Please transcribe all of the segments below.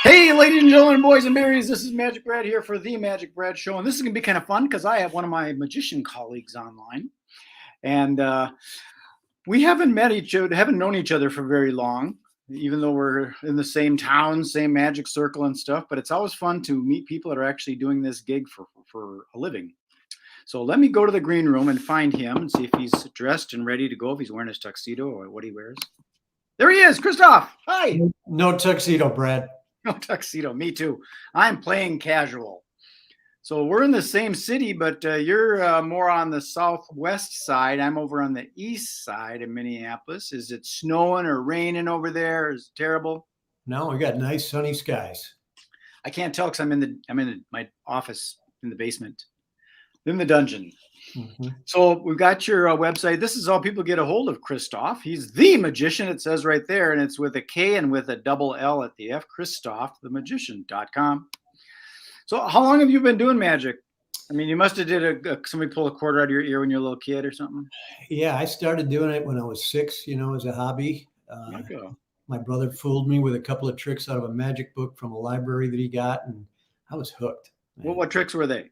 Hey, ladies and gentlemen, boys and berries, this is Magic Brad here for the Magic Brad Show. And this is going to be kind of fun because I have one of my magician colleagues online. And we haven't met each other, haven't known each other for very long, even though we're in the same town, same magic circle and stuff. But it's always fun to meet people that are actually doing this gig for a living. So let me go to the green room and find him and see if he's dressed and ready to go, if he's wearing his tuxedo or what he wears. There he is, Kristoff. Hi. No tuxedo, Brad. No tuxedo. Me too. I'm playing casual. So we're in the same city, but you're more on the southwest side. I'm over on the east side of Minneapolis. Is it snowing or raining over there? Is it terrible? No, we got nice sunny skies. I can't tell because I'm in my office in the basement, in the dungeon. Mm-hmm. So we've got your website. This is how people get a hold of Kristoff. He's the magician. It says right there, and it's with a K and with a double L at the F. KristoffTheMagician.com. So how long have you been doing magic? I mean, you must have did somebody pull a quarter out of your ear when you were a little kid or something. Yeah, I started doing it when I was 6, as a hobby. My brother fooled me with a couple of tricks out of a magic book from a library that he got, and I was hooked. Well, what tricks were they?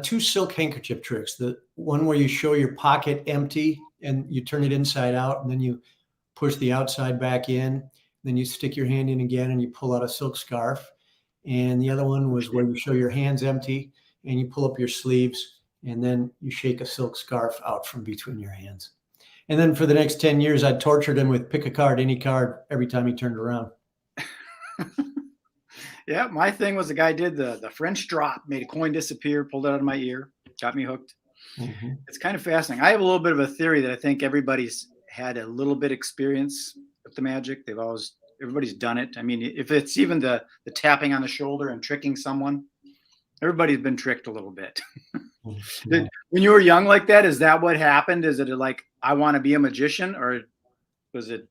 2 silk handkerchief tricks. The one where you show your pocket empty and you turn it inside out, and then you push the outside back in. Then you stick your hand in again and you pull out a silk scarf. And the other one was where you show your hands empty and you pull up your sleeves, and then you shake a silk scarf out from between your hands. And then for the next 10 years, I tortured him with pick a card, any card, every time he turned around. Yeah, my thing was the guy did the French drop, made a coin disappear, pulled it out of my ear, got me hooked. Mm-hmm. It's kind of fascinating. I have a little bit of a theory that I think everybody's had a little bit experience with the magic. Everybody's done it. I mean, if it's even the tapping on the shoulder and tricking someone, everybody's been tricked a little bit. Mm-hmm. When you were young like that, is that what happened? Is it like, I want to be a magician, or was it?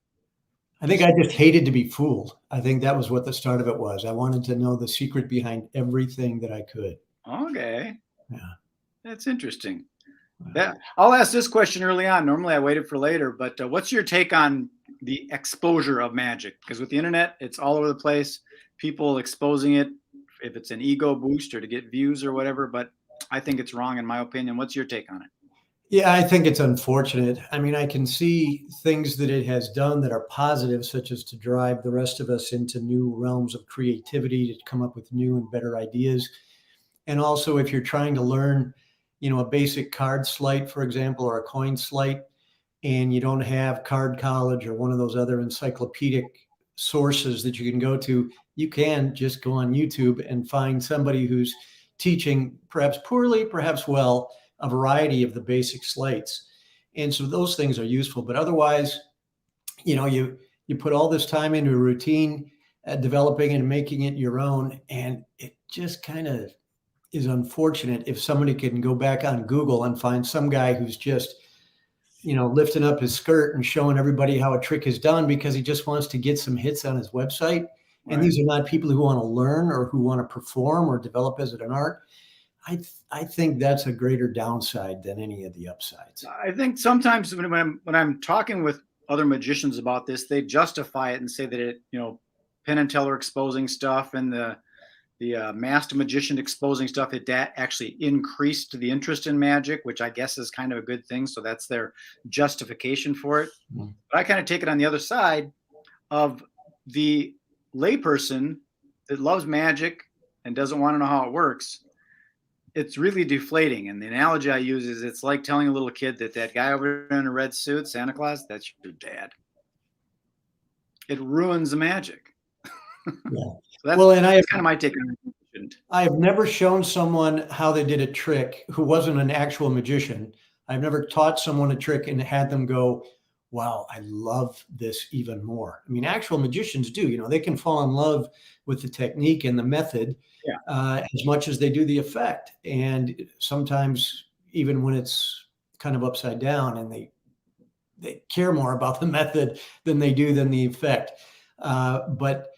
I think I just hated to be fooled. I think that was what the start of it was. I wanted to know the secret behind everything that I could. Okay. Yeah. That's interesting. Yeah. I'll ask this question early on. Normally I waited for later, but what's your take on the exposure of magic? Because with the internet, it's all over the place. People exposing it, if it's an ego boost or to get views or whatever, but I think it's wrong in my opinion. What's your take on it? Yeah, I think it's unfortunate. I mean, I can see things that it has done that are positive, such as to drive the rest of us into new realms of creativity, to come up with new and better ideas. And also, if you're trying to learn, a basic card sleight, for example, or a coin sleight, and you don't have Card College or one of those other encyclopedic sources that you can go to, you can just go on YouTube and find somebody who's teaching, perhaps poorly, perhaps well, a variety of the basic sleights. And so those things are useful, but otherwise, you put all this time into a routine, developing and making it your own. And it just kind of is unfortunate if somebody can go back on Google and find some guy who's just, lifting up his skirt and showing everybody how a trick is done because he just wants to get some hits on his website. Right. And these are not people who want to learn or who want to perform or develop as an art. I think that's a greater downside than any of the upsides. I think sometimes when I'm talking with other magicians about this, they justify it and say that it, Penn and Teller exposing stuff and the master magician exposing stuff, that actually increased the interest in magic, which I guess is kind of a good thing. So that's their justification for it. Mm-hmm. But I kind of take it on the other side of the layperson that loves magic and doesn't want to know how it works. It's really deflating. And the analogy I use is it's like telling a little kid that guy over there in a red suit, Santa Claus, that's your dad. It ruins the magic. Yeah. So that's kind of my take on it. I have never shown someone how they did a trick who wasn't an actual magician. I've never taught someone a trick and had them go, wow, I love this even more. I mean, actual magicians do, they can fall in love with the technique and the method as much as they do the effect. And sometimes even when it's kind of upside down and they care more about the method than they do than the effect. But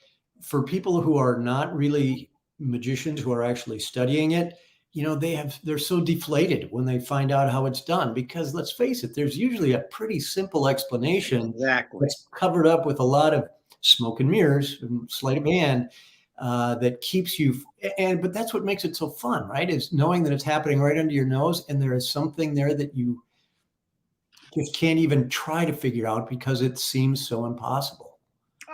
for people who are not really magicians, who are actually studying it, they're so deflated when they find out how it's done, because let's face it, there's usually a pretty simple explanation. Exactly. That's covered up with a lot of smoke and mirrors and sleight of hand that keeps you. But that's what makes it so fun, right? Is knowing that it's happening right under your nose, and there is something there that you just can't even try to figure out because it seems so impossible.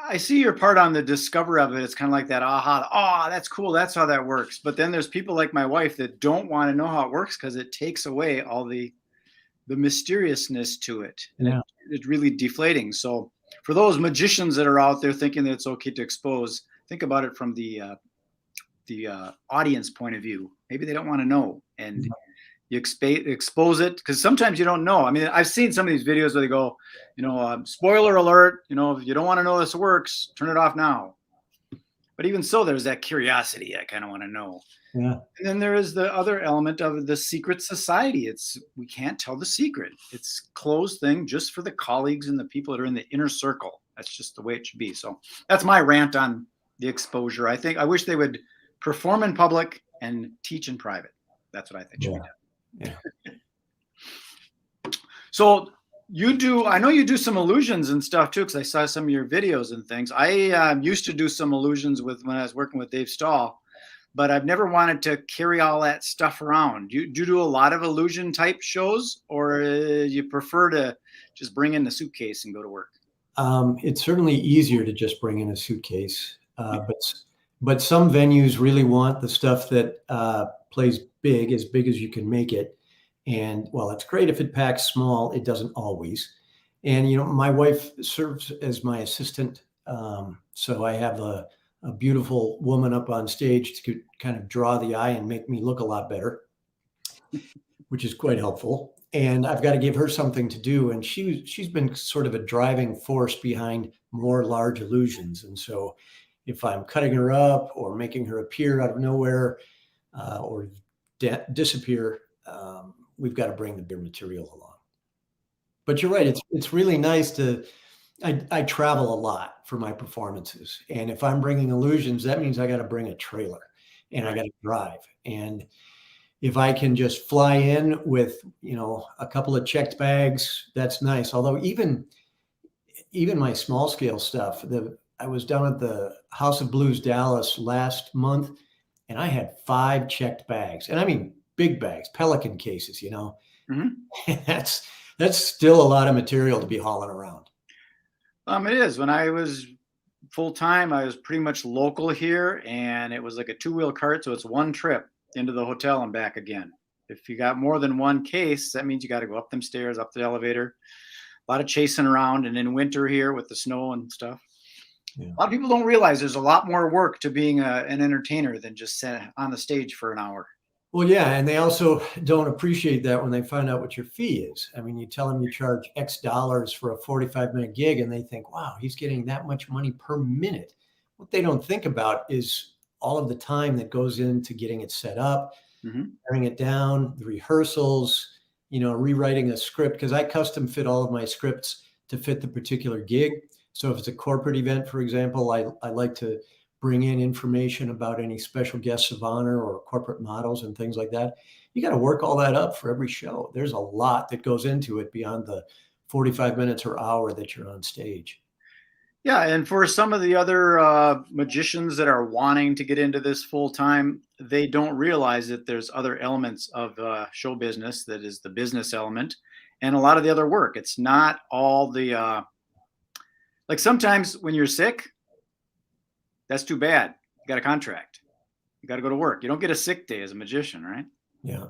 I see your part on the discover of it. It's kind of like that aha, oh, that's cool. That's how that works. But then there's people like my wife that don't want to know how it works because it takes away all the mysteriousness to it. And Yeah. it's really deflating. So for those magicians that are out there thinking that it's okay to expose, think about it from the audience point of view. Maybe they don't want to know. And you expose it because sometimes you don't know. I mean, I've seen some of these videos where they go, spoiler alert, if you don't want to know this works, turn it off now. But even so, there's that curiosity. I kind of want to know. Yeah. And then there is the other element of the secret society. We can't tell the secret. It's closed thing just for the colleagues and the people that are in the inner circle. That's just the way it should be. So that's my rant on the exposure. I wish they would perform in public and teach in private. That's what I think should be done. Yeah. So I know you do some illusions and stuff too, because I saw some of your videos and things. I used to do some illusions when I was working with Dave Stahl, but I've never wanted to carry all that stuff around. Do you do a lot of illusion type shows, or you prefer to just bring in the suitcase and go to work? It's certainly easier to just bring in a suitcase, but some venues really want the stuff that plays big as you can make it. And while it's great if it packs small, it doesn't always. And, my wife serves as my assistant. So I have a beautiful woman up on stage to kind of draw the eye and make me look a lot better, which is quite helpful. And I've got to give her something to do. And she's been sort of a driving force behind more large illusions. And so if I'm cutting her up or making her appear out of nowhere or disappear, we've got to bring the beer material along. But you're right. It's really nice I travel a lot for my performances. And if I'm bringing illusions, that means I got to bring a trailer and I got to drive. And if I can just fly in with, a couple of checked bags, that's nice. Although even my small scale stuff, I was down at the House of Blues Dallas last month, and I had 5 checked bags. And I mean, big bags, Pelican cases, Mm-hmm. That's still a lot of material to be hauling around. It is. When I was full time, I was pretty much local here, and it was like a 2-wheel cart. So it's one trip into the hotel and back again. If you got more than one case, that means you got to go up them stairs, up the elevator, a lot of chasing around. And in winter here with the snow and stuff, a lot of people don't realize there's a lot more work to being an entertainer than just sit on the stage for an hour. Well, yeah, and they also don't appreciate that when they find out what your fee is. I mean, you tell them you charge X dollars for a 45-minute gig, and they think, wow, he's getting that much money per minute. What they don't think about is all of the time that goes into getting it set up, tearing it down, the rehearsals, rewriting a script, because I custom fit all of my scripts to fit the particular gig. So if it's a corporate event, for example, I like to bring in information about any special guests of honor or corporate models and things like that. You got to work all that up for every show. There's a lot that goes into it beyond the 45 minutes or hour that you're on stage. Yeah, and for some of the other magicians that are wanting to get into this full time, they don't realize that there's other elements of show business that is the business element and a lot of the other work. It's not all the like sometimes when you're sick, that's too bad. You got a contract. You got to go to work. You don't get a sick day as a magician, right? Yeah.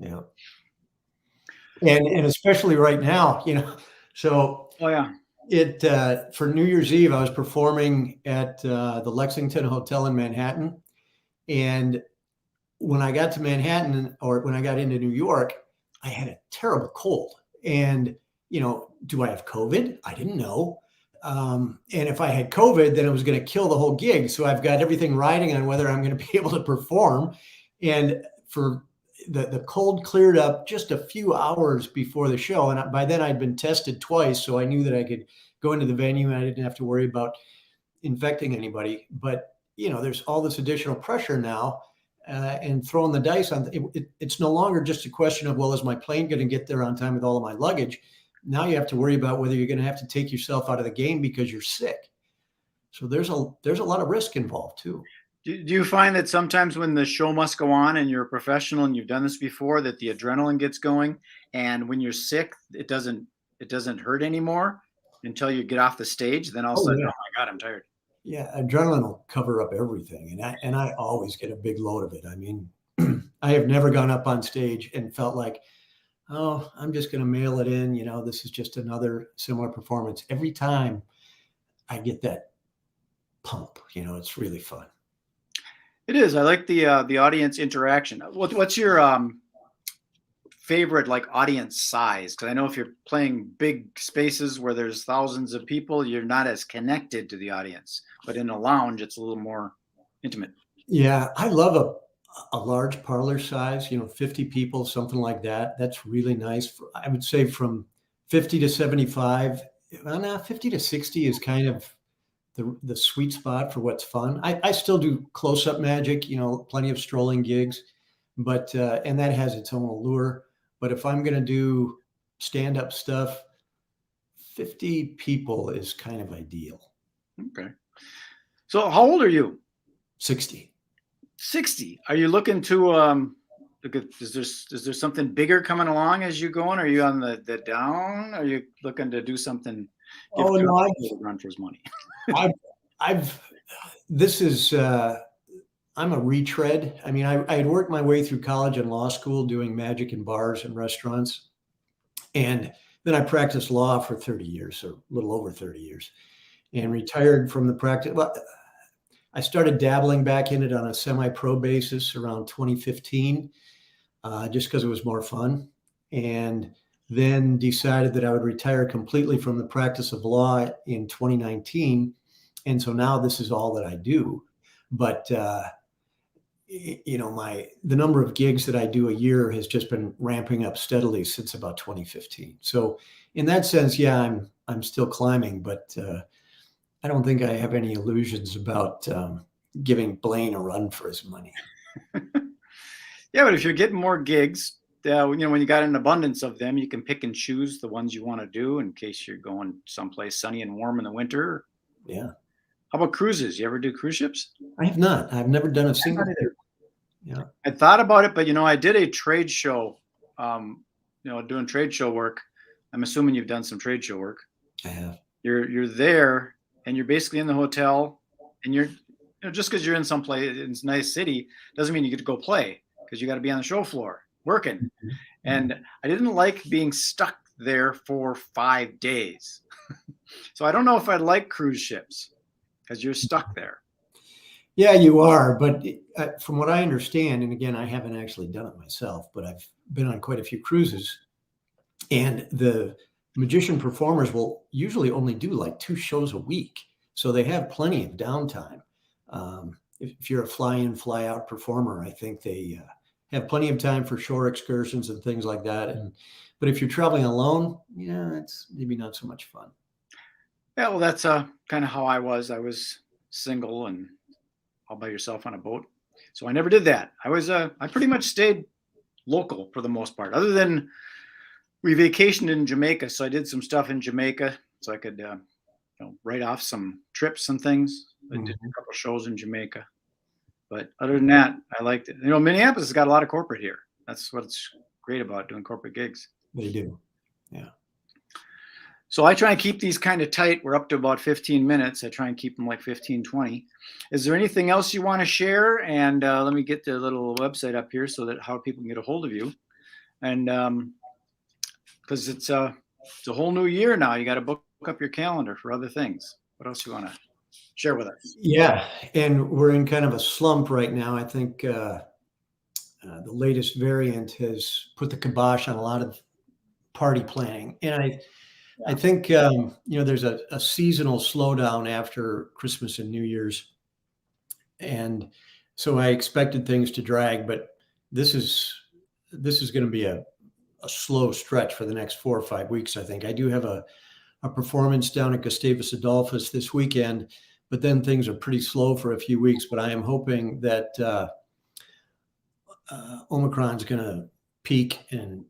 Yeah. And especially right now, so. Oh yeah. For New Year's Eve, I was performing at the Lexington Hotel in Manhattan. And when I got to Manhattan, or when I got into New York, I had a terrible cold. And, do I have COVID? I didn't know. And if I had COVID, then it was going to kill the whole gig. So I've got everything riding on whether I'm going to be able to perform. And for the cold cleared up just a few hours before the show. And by then I'd been tested twice. So I knew that I could go into the venue and I didn't have to worry about infecting anybody. But, there's all this additional pressure now and throwing the dice on. It's no longer just a question of, well, is my plane going to get there on time with all of my luggage? now you have to worry about whether you're going to have to take yourself out of the game because you're sick. So there's a lot of risk involved too. Do you find that sometimes when the show must go on and you're a professional and you've done this before, that the adrenaline gets going, and when you're sick, it doesn't hurt anymore until you get off the stage? Then all of a sudden, yeah. oh my God, I'm tired. Yeah, adrenaline will cover up everything, and I always get a big load of it. I mean, I have never gone up on stage and felt like, oh, I'm just going to mail it in. You know, this is just another similar performance. Every time I get that pump, you know, it's really fun. It is. I like the audience interaction. What's your favorite like audience size? Because I know if you're playing big spaces where there's thousands of people, you're not as connected to the audience. But in a lounge, it's a little more intimate. Yeah, I love a large parlor size, you know, 50 people, something like that. That's really nice. I would say from 50 to 75, well, now 50 to 60 is kind of the sweet spot for what's fun. I still do close-up magic, you know, plenty of strolling gigs, but and that has its own allure. But if I'm going to do stand-up stuff, 50 people is kind of ideal. Okay. So how old are you? 60. 60. Are you looking to look at, is there something bigger coming along as you going? Are you on the down? Are you looking to do something? Give Oh no, a run for his money. this is I'm a retread. I mean, I had worked my way through college and law school doing magic in bars and restaurants, and then I practiced law for 30 years, or a little over 30 years, and retired from the practice. Well, I started dabbling back in it on a semi-pro basis around 2015, just because it was more fun, and then decided that I would retire completely from the practice of law in 2019. And so now this is all that I do. But, you know, the number of gigs that I do a year has just been ramping up steadily since about 2015. So in that sense, yeah, I'm still climbing, but I don't think I have any illusions about giving Blaine a run for his money. Yeah, but if you're getting more gigs, you know, when you got an abundance of them, you can pick and choose the ones you want to do in case you're going someplace sunny and warm in the winter. Yeah. How about cruises? You ever do cruise ships? I have not. I've never done a single. Yeah. I thought about it, but you know, I did a trade show. You know, doing trade show work. I'm assuming you've done some trade show work. I have. You're there, and you're basically in the hotel, and you're, you know, just because you're in some place in a nice city doesn't mean you get to go play, because you got to be on the show floor working. Mm-hmm. And I didn't like being stuck there for 5 days. So I don't know if I like cruise ships because you're stuck there. Yeah, you are. But from what I understand, and again, I haven't actually done it myself, but I've been on quite a few cruises, and the magician performers will usually only do like 2 shows a week. So they have plenty of downtime. If you're a fly-in, fly-out performer, I think they have plenty of time for shore excursions and things like that. But if you're traveling alone, yeah, it's maybe not so much fun. Yeah, well, that's kind of how I was. I was single and all by yourself on a boat. So I never did that. I pretty much stayed local for the most part, other than we vacationed in Jamaica. So I did some stuff in Jamaica so I could you know, write off some trips and things. I did a couple shows in Jamaica. But other than that, I liked it. You know, Minneapolis has got a lot of corporate here. That's what's great about doing corporate gigs. They do. Yeah. So I try and keep these kind of tight. We're up to about 15 minutes. I try and keep them like 15, 20. Is there anything else you want to share? And let me get the little website up here so that how people can get a hold of you. And because it's a whole new year now, you got to book up your calendar for other things. What else you want to share with us? Yeah, and we're in kind of a slump right now. I think the latest variant has put the kibosh on a lot of party planning, and I think you know, there's a seasonal slowdown after Christmas and New Year's, and so I expected things to drag, but this is going to be a slow stretch for the next 4 or 5 weeks. I think I do have a performance down at Gustavus Adolphus this weekend, but then things are pretty slow for a few weeks. But I am hoping that Omicron's going to peak and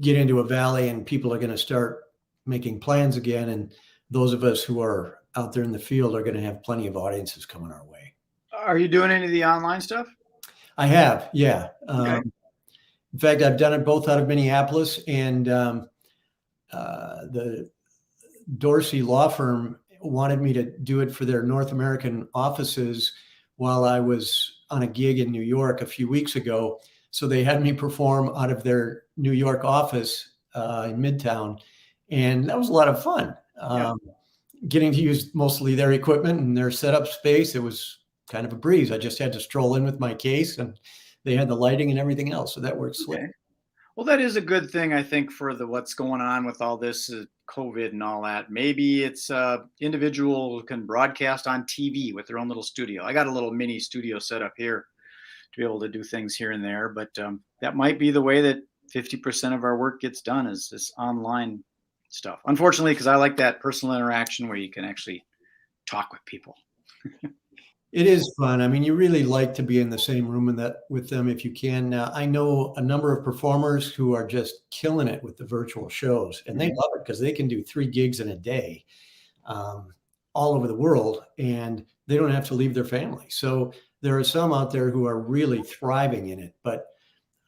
get into a valley, and people are going to start making plans again. And those of us who are out there in the field are going to have plenty of audiences coming our way. Are you doing any of the online stuff? I have, yeah. Okay. In fact, I've done it both out of Minneapolis, and the Dorsey law firm wanted me to do it for their North American offices while I was on a gig in New York a few weeks ago. So they had me perform out of their New York office in Midtown. And that was a lot of fun. Getting to use mostly their equipment and their setup space. It was kind of a breeze. I just had to stroll in with my case, and they had the lighting and everything else. So that worked slick. Okay. Well, that is a good thing, I think, for what's going on with all this COVID and all that. Maybe it's individual can broadcast on TV with their own little studio. I got a little mini studio set up here to be able to do things here and there, but that might be the way that 50% of our work gets done, is this online stuff. Unfortunately, because I like that personal interaction where you can actually talk with people. It is fun. I mean, you really like to be in the same room with them if you can. Now, I know a number of performers who are just killing it with the virtual shows, and they love it because they can do 3 gigs in a day all over the world, and they don't have to leave their family. So there are some out there who are really thriving in it, but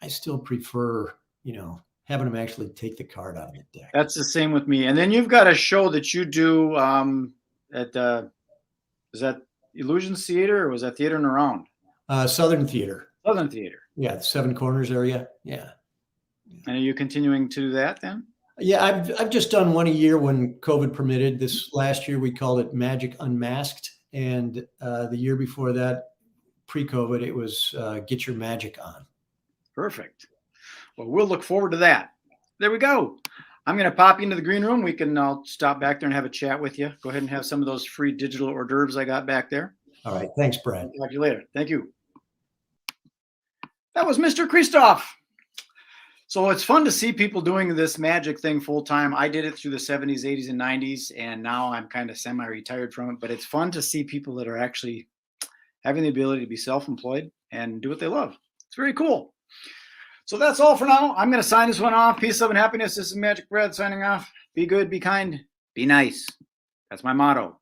I still prefer, having them actually take the card out of the deck. That's the same with me. And then you've got a show that you do at is that Illusion Theater, or was that Theater and Around? Southern Theater. Southern Theater. Yeah, the Seven Corners area. Yeah. And are you continuing to do that then? Yeah, I've just done one a year when COVID permitted. This last year we called it Magic Unmasked, and the year before that, pre-COVID, it was Get Your Magic On. Perfect. Well, we'll look forward to that. There we go. I'm going to pop into the green room. I'll stop back there and have a chat with you. Go ahead and have some of those free digital hors d'oeuvres I got back there. All right. Thanks, Brad. Talk to you later. Thank you. That was Mr. Kristoff. So it's fun to see people doing this magic thing full time. I did it through the 70s, 80s, and 90s, and now I'm kind of semi-retired from it. But it's fun to see people that are actually having the ability to be self-employed and do what they love. It's very cool. So that's all for now. I'm going to sign this one off. Peace, love, and happiness. This is Magic Brad signing off. Be good, be kind, be nice. That's my motto.